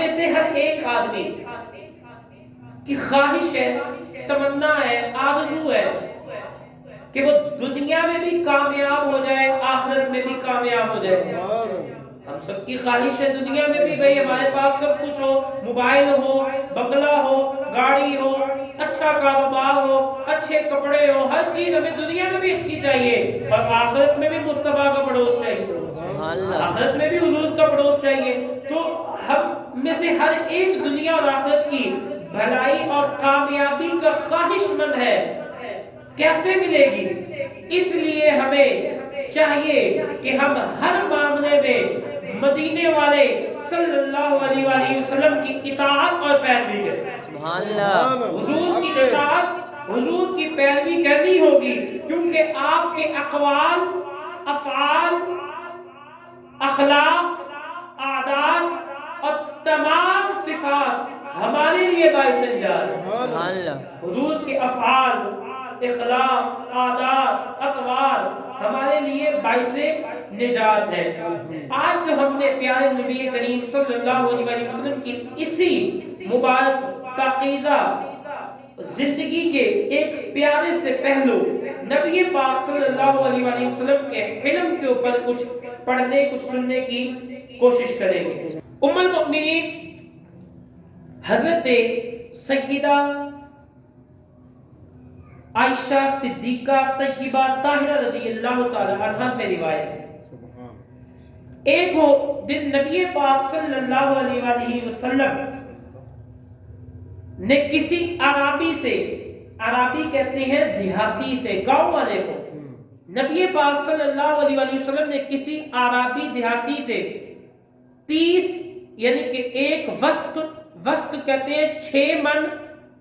میں سے ہر ایک آدمی کی خواہش ہے، تمنا ہے، آرزو ہے کہ وہ دنیا میں بھی کامیاب ہو جائے، آخرت میں بھی کامیاب ہو جائے۔ ہم سب کی خواہش ہے دنیا میں بھی بھئی ہمارے پاس سب کچھ ہو، موبائل ہو، بنگلہ ہو، گاڑی ہو، اچھا کاروبار ہو، اچھے کپڑے ہو، ہر چیز ہمیں دنیا میں بھی اچھی چاہیے، اور آخرت میں بھی مصطفیٰ کا پڑوس چاہیے، آخرت میں بھی حضور کا پڑوس چاہیے۔ تو ہم میں سے ہر ایک دنیا اور آخرت کی بھلائی اور کامیابی کا خواہش مند ہے۔ کیسے ملے گی؟ اس لیے ہمیں چاہیے کہ ہم ہر معاملے میں مدینے والے صلی اللہ علیہ وآلہ وسلم کی اطاعت اور پیروی کریں۔ سبحان اللہ۔ حضور کی اطاعت، حضور کی پیروی کرنی ہوگی، کیونکہ آپ کے اقوال، افعال، اخلاق، عادات اور تمام صفات ہمارے لیے باعث نجات ہے۔ سبحان اللہ۔ حضور کے افعال، اخلاق، عادات، اطوار ہمارے لیے باعث نجات ہے۔ آج جو ہم نے پیارے نبی کریم صلی اللہ علیہ وسلم کی اسی مبارک پاکیزہ زندگی کے ایک پیارے سے پہلو نبی پاک صلی اللہ علیہ وسلم کے علم کے اوپر کچھ پڑھنے، کچھ سننے کی کوشش کریں گے۔ ام المؤمنین حضرت سیدہ عائشہ صدیقہ طیبہ طاہرہ رضی اللہ تعالی عنہ سے روایت ہے، ایک وہ دن نبی پاک صلی اللہ علیہ وآلہ وسلم نے کسی عرابی سے، عرابی کہتے ہیں دیہاتی سے، گاؤں والے کو، نبی پاک صلی اللہ علیہ وآلہ وسلم نے کسی عرابی دیہاتی سے 30 یعنی کہ ایک وسق کہتے ہیں 6 من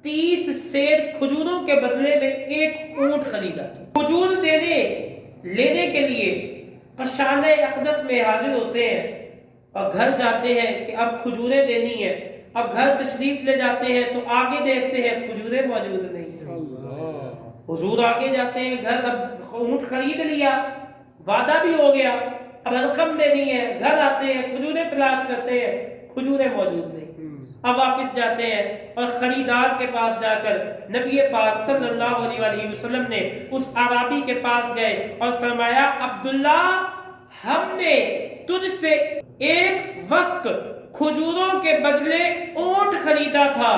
30 سیر کھجوروں کے بدلے میں ایک اونٹ خریدا۔ کھجور لینے کے لیے قشانہ اقدس میں حاضر ہوتے ہیں اور گھر جاتے ہیں کہ اب کھجوریں دینی ہیں، اب گھر تشریف لے جاتے ہیں تو آگے دیکھتے ہیں کھجوریں موجود نہیں ہیں۔ حضور آگے جاتے ہیں گھر، اب اونٹ خرید لیا، وعدہ بھی ہو گیا، اب رقم دینی ہے، گھر آتے ہیں کھجوریں تلاش کرتے ہیں، کھجوریں موجود نہیں۔ اب واپس جاتے ہیں اور خریدار کے پاس جا کر نبی پاک صلی اللہ علیہ وآلہ وسلم نے اس عرابی کے پاس گئے اور فرمایا عبداللہ، ہم نے تجھ سے ایک وسق کھجوروں کے بدلے اونٹ خریدا تھا،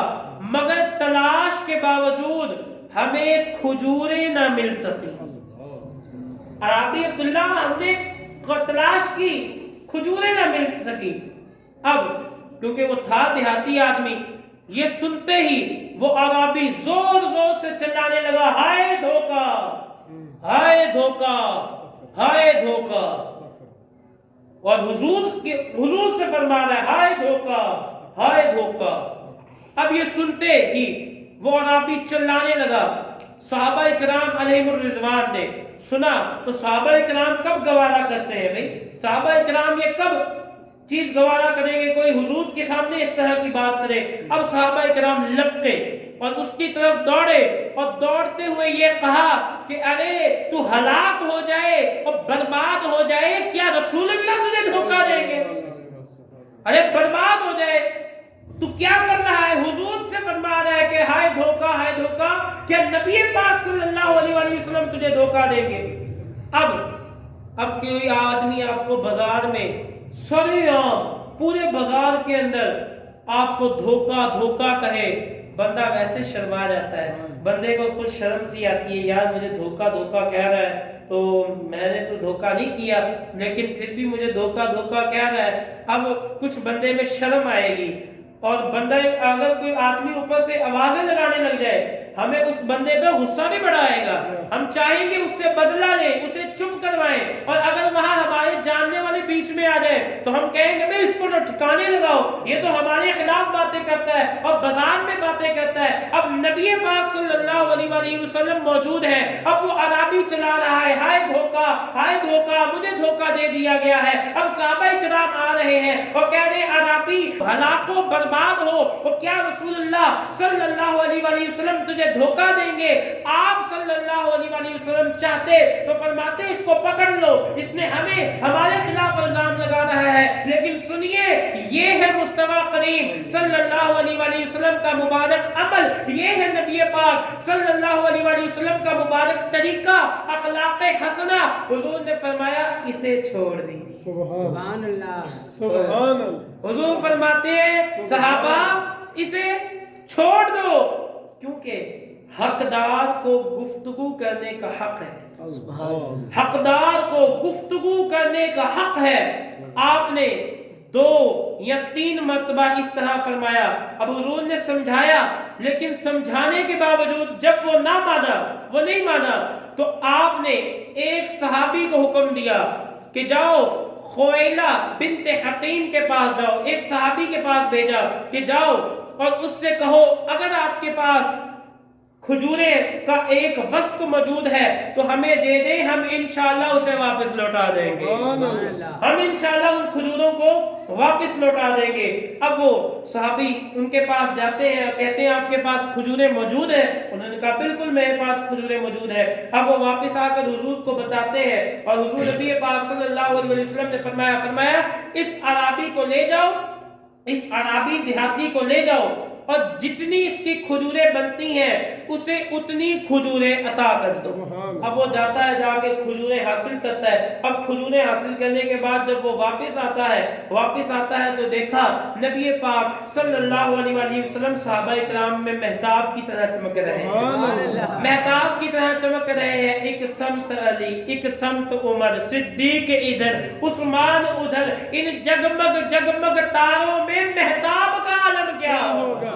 مگر تلاش کے باوجود ہمیں کھجوریں نہ مل سکی۔ عرابی عبداللہ، ہم نے تلاش کی، کھجوریں نہ مل سکی۔ اب کیونکہ وہ تھا دیہاتی آدمی، یہ سنتے ہی وہ عرابی زور زور سے چلانے لگا، ہائے دھوکا، ہائے دھوکا، ہائے دھوکا، اور حضور سے فرما رہا ہے ہائے دھوکا، ہائے دھوکا۔ اب یہ سنتے ہی وہ عرابی چلانے لگا۔ صحابہ اکرام علیہم الرضوان نے سنا تو صحابہ اکرام کب گوارا کرتے ہیں بھئی؟ صحابہ اکرام یہ کب چیز گوارا کریں گے کوئی حضور کے سامنے اس طرح کی بات کرے؟ اب صحابہ اکرام لپتے اور اس کی طرف دوڑے اور دوڑتے ہوئے یہ کہا کہ ارے تو ہلاک ہو جائے اور برباد ہو جائے، کیا رسول اللہ تجھے دھوکہ دیں گے؟ ارے برباد ہو جائے، تو کیا کر رہا ہے؟ حضور سے فرما رہا ہے کہ ہائے دھوکہ، ہائے دھوکہ، کیا نبی پاک صلی اللہ علیہ وآلہ وسلم تجھے دھوکہ دیں گے؟ اب کوئی آدمی آپ کو بازار میں سریعام پورے بازار کے اندر آپ کو دھوکہ دھوکہ کہے، بندہ ویسے شرما جاتا ہے، بندے کو کچھ شرم سی آتی ہے، یار مجھے دھوکہ دھوکہ کہہ رہا ہے تو میں نے تو دھوکہ نہیں کیا، لیکن پھر بھی مجھے دھوکہ دھوکہ کہہ رہا ہے۔ اب کچھ بندے میں شرم آئے گی، اور بندہ اگر کوئی آدمی اوپر سے آوازیں لگانے لگ جائے، ہمیں اس بندے پہ غصہ بھی بڑا آئے گا، ہم چاہیں گے اس سے بدلہ لیں، اسے چپ کروائیں، اور اگر وہاں ہمارے جاننے والے بیچ میں آ جائے تو ہم کہیں گے بھئی اس کو ٹھکانے لگاؤ، یہ تو ہمارے خلاف खिलाफ बातें करता है और बाजार में बातें करता है। अब नबी पाक सल्लल्लाहु अलैहि वसल्लम मौजूद है, अब वो अराबी चला रहा है, हाय धोखा, मुझे धोखा दे दिया गया है। अब सहाबाए किराम आ रहे हैं और कह रहे हैं अराबी हलाको बर्बाद हो, और क्या रसूलुल्लाह सल्लल्लाहु अलैहि वसल्लम तुझे धोखा देंगे? आप सल्लल्लाहु अलैहि वसल्लम चाहते तो फरमाते इसको पकड़ लो, इसने हमें हमारे खिलाफ इल्जाम लगा रहा है। लेकिन सुनिए, ये है मुस्तफा करीम सल्लल्लाहु अलैहि वसल्लम का मुबारक अमल, ये है नबी पाक सल्लल्लाहु अलैहि वसल्लम का मुबारक तरीका, अखलाक हसना। हुजूर ने फरमाया इसे छोड़ दीजिए। सुभान अल्लाह, सुभान अल्लाह। हुजूर फरमाते हैं सहाबा इसे छोड़ दो, क्योंकि हकदार को गुफ्तगू करने का हक है, हकदार को गुफ्तगू करने का हक है। आपने 2 या 3 मर्तबा इस तरह फरमाया। अब हुजूर ने समझाया, लेकिन समझाने के बावजूद जब वो नहीं माना, तो आपने एक सहाबी को हुक्म दिया कि जाओ खुवैला बिन्त हकीम के पास जाओ, एक सहाबी के पास भेजा कि जाओ और उससे कहो अगर आपके पास खजूरे का एक वस्क मौजूद है तो हमें दे दे, हम इंशाअल्लाह उसे वापस लौटा देंगे, हम इंशाअल्लाह उन खजूरों को वापस लौटा देंगे। अब वो सहाबी उनके पास जाते हैं, कहते हैं आपके पास खजूरें मौजूद है? उन्होंने कहा बिल्कुल मेरे पास खजूरें मौजूद है। अब वो वापस आकर हुजूर को बताते हैं और हुजूर नबी पाक सल्लल्लाहु अलैहि वसल्लम ने फरमाया इस अराबी को ले जाओ, इस अराबी देहाती को ले जाओ और जितनी इसकी खजूरें बनती हैं उसे उतनी खजूरें अता कर दो। अब वो जाता है, जाके खजूरें हासिल करता है। अब खजूरें हासिल करने के बाद जब वो वापस आता है तो देखा नबी पाक सल्लल्लाहु अलैहि वसल्लम सहाबाए किराम में मेहताब की तरह चमक रहे हैं, मेहताब की तरह चमक रहे हैं। एक समत अली, एक समत उमर, सिद्दीक इधर, उस्मान उधर, इन जगमग तारों में मेहताब का आलम क्या होगा?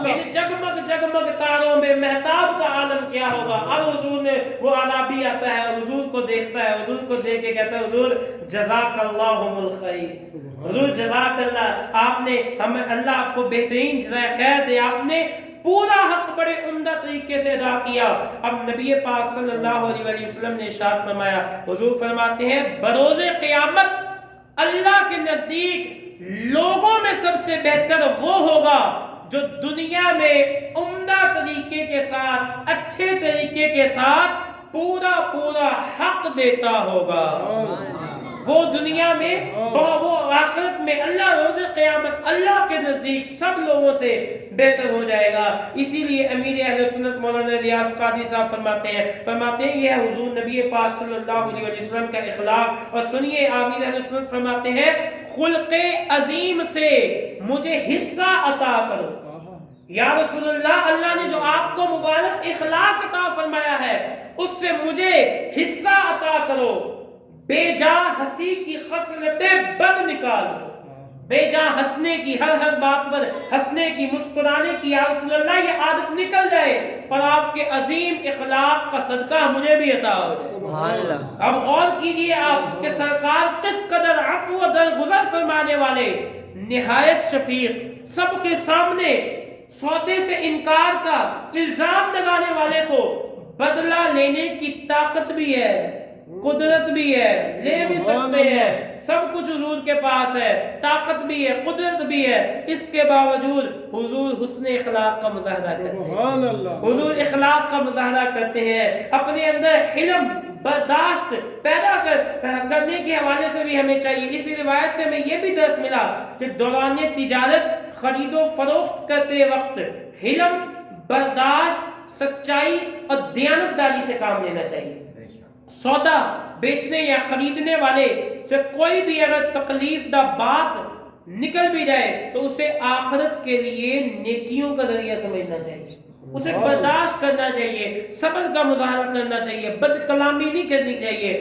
इन जगमग तारों में मेहताब का आलम क्या होगा? अब हुजूर ने, वो अराबी आता है, हुजूर को देखता है, हुजूर को देख के कहता है हुजूर जज़ाकल्लाहुल खैर, हुजूर जज़ाकल्लाह, आपने हमें, अल्लाह आपको बेहतरीन जज़ाए खैर दे, आपने पूरा हक बड़े उम्दा तरीके से अदा किया। अब नबी पाक सल्लल्लाहु अलैहि वसल्लम ने इरशाद फरमाया, हुजूर फरमाते हैं बरोज़े क़यामत अल्लाह के नजदीक लोगों में सबसे बेहतर वो होगा जो दुनिया में उम्दा तरीके के साथ, अच्छे तरीके के साथ पूरा हक देता होगा। वो दुनिया में, वो आखिरत में, अल्लाह रोज़े क़यामत अल्लाह के नज़दीक सब लोगों से बेहतर हो जाएगा। इसीलिए अमीर अहले सुन्नत मौलाना रियाज कादी साहब फरमाते हैं यह हुजूर नबी पाक सल्लल्लाहु अलैहि वसल्लम का इखलाक। और सुनिए, आमीर अहले सुन्नत फरमाते हैं खुल्क़े अजीम से मुझे हिस्सा अता करो। या रसूलल्लाह, अल्लाह ने जो आपको मुबारक इखलाक अता फरमाया है उससे मुझे हिस्सा अता करो। बेजा हंसी की खसलतें बद निकाल दो, बेजा हंसने की, हर बात पर हंसने की, मुस्कुराने की, या रसूलल्लाह ये आदत निकल जाए और आपके अजीम इखलाक का सदका मुझे भी अता हो। सुभान अल्लाह। अब गौर कीजिए, आप उसके सरकार किस कदर अफ़्व व दरगुज़र फरमाने वाले, निहायत शफीक, सबके सामने सौदे से इनकार का इल्जाम लगाने वाले को बदला लेने की ताकत भी है, कुदरत भी है, ले भी सकते हैं, सब कुछ हुजूर के पास है, ताकत भी है, कुदरत भी है। इसके बावजूद हुजूर हुस्न इखलाक का मुजाहरा करते हैं, हुजूर इखलाक का मुजाहरा करते हैं। अपने अंदर हिल्म, बर्दाश्त पैदा करने के हवाले से भी हमें चाहिए। इसी रिवायत से हमें यह भी दर्स मिला कि दौरान तिजारत, खरीदो फरोख्त करते वक्त हिल्म, बर्दाश्त, सच्चाई और दयानतदारी से काम लेना चाहिए। सौदा बेचने या खरीदने वाले से कोई भी अगर तकलीफ दा बात निकल भी जाए तो उसे आखिरत के लिए नेकियों का जरिया समझना चाहिए, उसे बर्दाश्त करना चाहिए, सब्र का मुजाहरा करना चाहिए, बदकलामी नहीं करनी चाहिए।